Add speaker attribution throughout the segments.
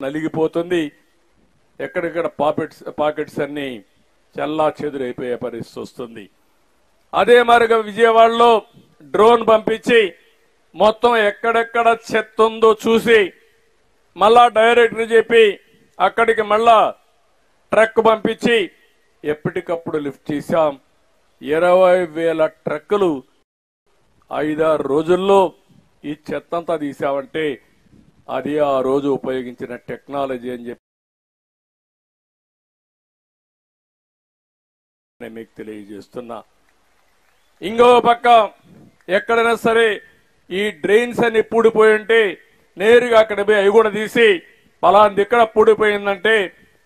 Speaker 1: నలిగిపోతుంది. ఎక్కడెక్కడ పాకెట్స్ అన్ని చల్లా చెదురైపోయే పరిస్థితి వస్తుంది. అదే మరిగా విజయవాడలో డ్రోన్ పంపించి మొత్తం ఎక్కడెక్కడ చెత్త ఉందో చూసి మళ్ళా డైరెక్టర్ చెప్పి అక్కడికి మళ్ళా ట్రక్ పంపించి ఎప్పటికప్పుడు లిఫ్ట్ చేశాం. 20,000 ట్రక్కులు 5-6 రోజుల్లో ఈ చెత్తంతా తీసామంటే అది ఆ రోజు ఉపయోగించిన టెక్నాలజీ అని చెప్పి నేను మీకు తెలియజేస్తున్నా. ఇంకో పక్క ఎక్కడైనా సరే ఈ డ్రైన్స్ అన్ని పూడిపోయి ఉంటే నేరుగా అక్కడ పోయి అవి కూడా తీసి పలాంది ఎక్కడ పూడిపోయిందంటే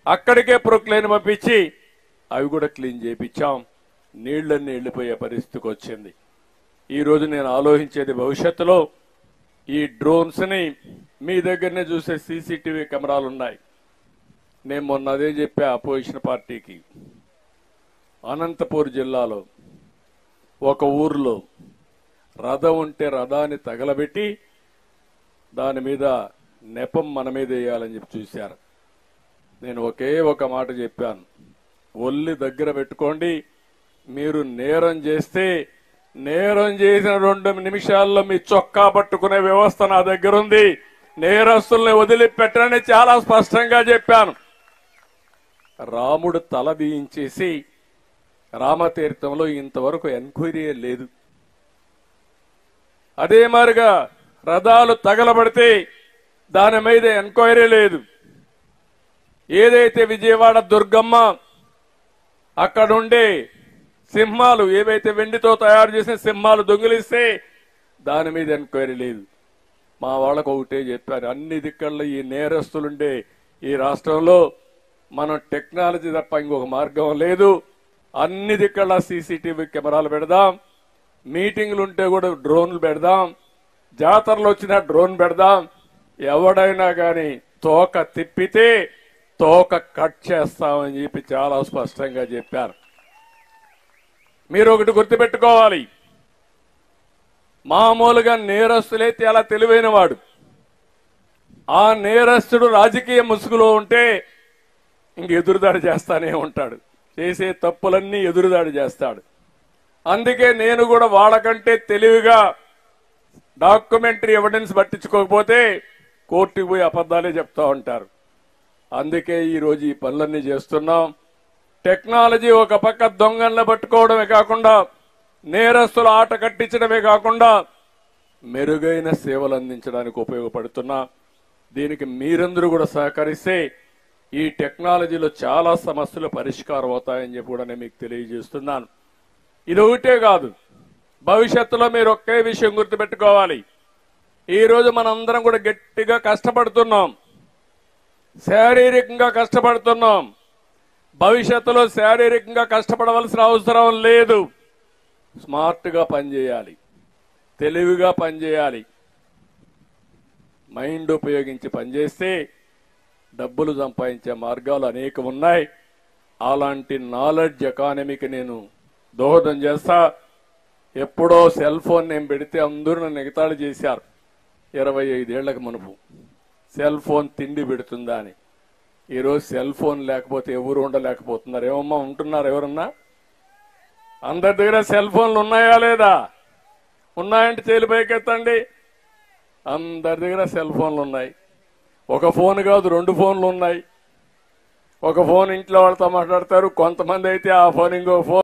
Speaker 1: అక్కడికే ప్రొక్లైన్ పంపించి అవి కూడా క్లీన్ చేయించాం. నీళ్లన్నీ వెళ్ళిపోయే పరిస్థితికి వచ్చింది. ఈ రోజు నేను ఆలోచించేది భవిష్యత్తులో ఈ డ్రోన్స్ ని మీ దగ్గరనే చూసే సీసీటీవీ కెమెరాలు ఉన్నాయి. నేను మొన్న అదే చెప్పా అపోజిషన్ పార్టీకి. అనంతపూర్ జిల్లాలో ఒక ఊర్లో రథం ఉంటే రథాన్ని తగలబెట్టి దాని మీద నెపం మన మీద వేయాలని చెప్పి చూశారు. నేను ఒకే ఒక మాట చెప్పాను, ఒల్లి దగ్గర పెట్టుకోండి. మీరు నేరం చేస్తే నేరం చేసిన 2 నిమిషాల్లో మీ చొక్కా పట్టుకునే వ్యవస్థ నా దగ్గర ఉంది. నేరస్తుల్ని వదిలిపెట్టని చాలా స్పష్టంగా చెప్పాను. రాముడు తల దీయించేసి రామతీర్థంలో ఇంతవరకు ఎంక్వైరీ లేదు. అదే మాదిరిగా రథాలు తగలబడితే దాని మీద ఎంక్వైరీ లేదు. ఏదైతే విజయవాడ దుర్గమ్మ అక్కడుండే సింహాలు ఏవైతే వెండితో తయారు చేసిన సింహాలు దొంగిలిస్తే దాని మీద ఎంక్వైరీ లేదు. మా వాళ్ళకు ఒకటే చెప్పారు, అన్ని దిక్కల్లో ఈ నేరస్తులుండే ఈ రాష్ట్రంలో మనం టెక్నాలజీ తప్ప ఇంకొక మార్గం లేదు. అన్ని దిక్కల్లా సీసీటీవీ కెమెరాలు పెడదాం. మీటింగ్లు ఉంటే కూడా డ్రోన్లు పెడదాం. జాతరలు వచ్చినా డ్రోన్ పెడదాం. ఎవడైనా కానీ తోక తిప్పితే తోక కట్ చేస్తామని చెప్పి చాలా స్పష్టంగా చెప్పారు. మీరు ఒకటి గుర్తుపెట్టుకోవాలి, మామూలుగా నేరస్తులైతే అలా తెలివైన వాడు. ఆ నేరస్తుడు రాజకీయ ముసుగులో ఉంటే ఇంక ఎదురుదాడి చేస్తానే ఉంటాడు. చేసే తప్పులన్నీ ఎదురుదాడి చేస్తాడు. అందుకే నేను కూడా వాళ్ళకంటే తెలివిగా డాక్యుమెంటరీ ఎవిడెన్స్ పట్టించుకోకపోతే కోర్టుకు పోయి అబద్ధాలే చెప్తా ఉంటారు. అందుకే ఈరోజు ఈ పనులన్నీ చేస్తున్నాం. టెక్నాలజీ ఒక పక్క దొంగలను పట్టుకోవడమే కాకుండా నేరస్తుల ఆట కట్టించడమే కాకుండా మెరుగైన సేవలు అందించడానికి ఉపయోగపడుతున్నా. దీనికి మీరందరూ కూడా సహకరిస్తే ఈ టెక్నాలజీలో చాలా సమస్యలు పరిష్కారం అవుతాయని చెప్పి కూడా నేను మీకు తెలియజేస్తున్నాను. ఇది ఒకటే కాదు, భవిష్యత్తులో మీరు ఒకే విషయం గుర్తుపెట్టుకోవాలి. ఈ రోజు మనందరం కూడా గట్టిగా కష్టపడుతున్నాం, శారీరకంగా కష్టపడుతున్నాం. భవిష్యత్తులో శారీరకంగా కష్టపడవలసిన అవసరం లేదు. స్మార్ట్గా పనిచేయాలి, తెలివిగా పనిచేయాలి. మైండ్ ఉపయోగించి పనిచేస్తే డబ్బులు సంపాదించే మార్గాలు అనేకం ఉన్నాయి. అలాంటి నాలెడ్జ్ ఎకానమీకి నేను దోహదం చేస్తా. ఎప్పుడో సెల్ ఫోన్ నేను పెడితే అందరూ నన్ను ఎగతాళి చేశారు. 25 ఏళ్లకు మునుపు సెల్ ఫోన్ తిండి పెడుతుందా అని. ఈరోజు సెల్ ఫోన్ లేకపోతే ఎవరు ఉండలేకపోతున్నారు. ఏమమ్మా ఉంటున్నారు ఎవరన్నా? అందరి దగ్గర సెల్ ఫోన్లు ఉన్నాయా లేదా? ఉన్నాయంటే చేలు పైకెత్తండి. అందరి దగ్గర సెల్ ఫోన్లు ఉన్నాయి. ఒక ఫోన్ కాదు 2 ఫోన్లు ఉన్నాయి. ఒక ఫోన్ ఇంట్లో వాళ్ళతో మాట్లాడతారు, కొంతమంది అయితే ఆ ఫోన్ ఇంకో ఫోన్